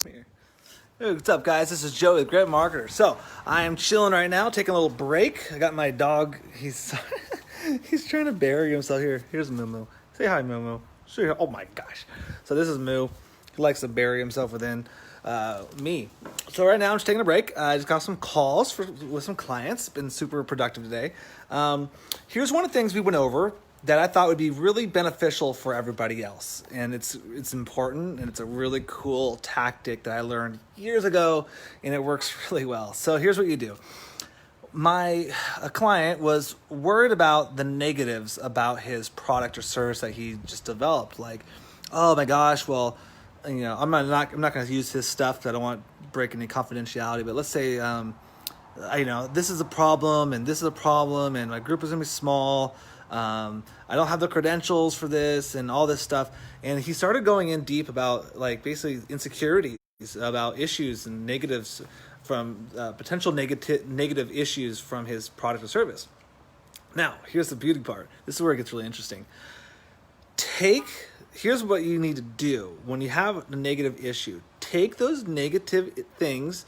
Here. Hey, what's up, guys? This is Joe with Grit Marketer. So I am chilling right now, taking a little break. I got my dog. He's he's trying to bury himself here. Here's Moo Moo. Say hi, Moo Moo. Oh my gosh. So this is Moo. He likes to bury himself within me. So right now I'm just taking a break. I just got some calls with some clients. Been super productive today. Here's one of the things we went over that I thought would be really beneficial for everybody else. And it's important, and it's a really cool tactic that I learned years ago, and it works really well. So here's what you do. A client was worried about the negatives about his product or service that he just developed. Like, oh my gosh, well, I'm not going to use his stuff because I don't want to break any confidentiality. But let's say, this is a problem, and this is a problem, and my group is going to be small. I don't have the credentials for this and all this stuff. And he started going in deep about basically insecurities, about issues and negatives from potential negative issues from his product or service. Now, here's the beauty part. This is where it gets really interesting. Here's what you need to do when you have a negative issue. Take those negative things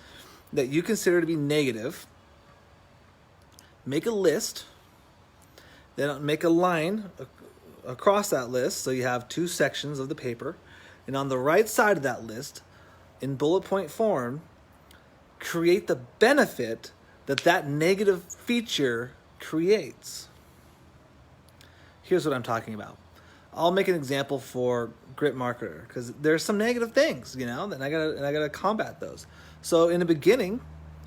that you consider to be negative, make a list, then make a line across that list so you have two sections of the paper. And on the right side of that list, in bullet point form, create the benefit that negative feature creates. Here's what I'm talking about. I'll make an example for Grit Marketer because there's some negative things, and I gotta combat those. So in the beginning,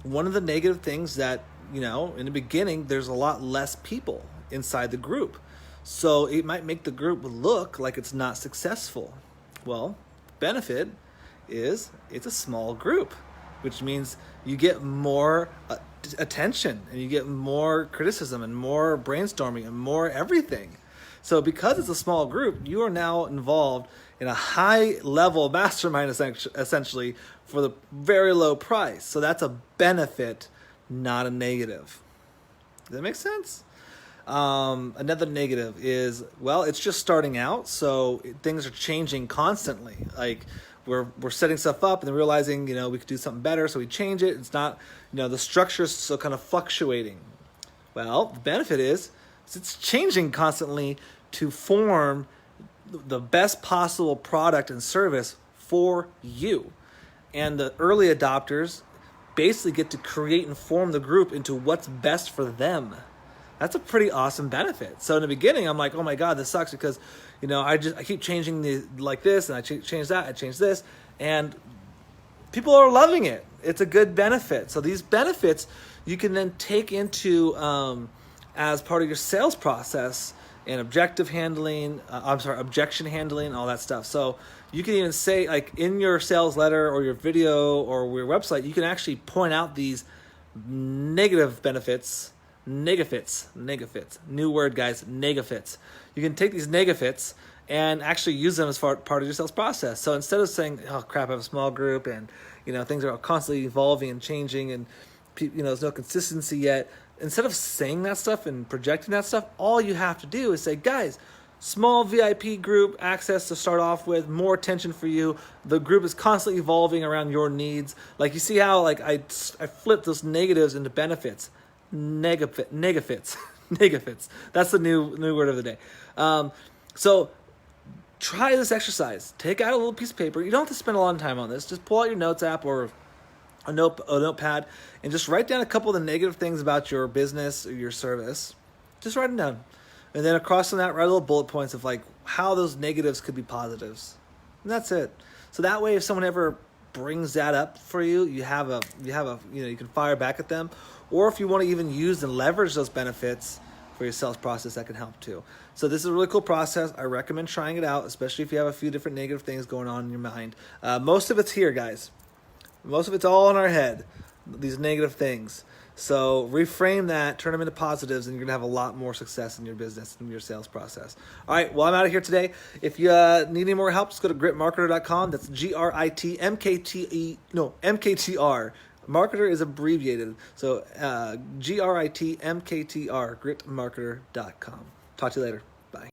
one of the negative things that, in the beginning, there's a lot less people inside the group. So it might make the group look like it's not successful. Well, benefit is it's a small group, which means you get more attention and you get more criticism and more brainstorming and more everything. So because it's a small group, you are now involved in a high-level mastermind essentially for the very low price. So that's a benefit, not a negative. Does that make sense? Another negative is, it's just starting out, so things are changing constantly. Like we're setting stuff up and then realizing, we could do something better, so we change it. It's not, the structure is still kind of fluctuating. Well, the benefit is it's changing constantly to form the best possible product and service for you. And the early adopters basically get to create and form the group into what's best for them. That's a pretty awesome benefit. So in the beginning, I'm like, oh my God, this sucks because, I keep changing this and I change that, I change this, and people are loving it. It's a good benefit. So these benefits you can then take into as part of your sales process and objection handling, all that stuff. So you can even say, like in your sales letter or your video or your website, you can actually point out these negative benefits. Negafits. New word, guys. Negafits. You can take these negafits and actually use them as part of your sales process. So instead of saying, "Oh crap, I have a small group and things are constantly evolving and changing and there's no consistency yet," instead of saying that stuff and projecting that stuff, all you have to do is say, "Guys, small VIP group access to start off with, more attention for you. The group is constantly evolving around your needs." Like you see how I flip those negatives into benefits. Negafits. That's the new word of the day. So try this exercise. Take out a little piece of paper. You don't have to spend a lot of time on this. Just pull out your notes app or a notepad and just write down a couple of the negative things about your business or your service. Just write them down. And then across from that, write little bullet points of how those negatives could be positives. And that's it. So that way, if someone ever brings that up for you, you can fire back at them. Or if you want to even use and leverage those benefits for your sales process, that can help too. So this is a really cool process. I recommend trying it out, especially if you have a few different negative things going on in your mind. Most of it's here, guys. Most of it's all in our head, these negative things. So reframe that, turn them into positives, and you're going to have a lot more success in your business and your sales process. All right, well, I'm out of here today. If you need any more help, just go to gritmarketer.com. That's MKTR. Marketer is abbreviated. So GRITMKTR, gritmarketer.com. Talk to you later. Bye.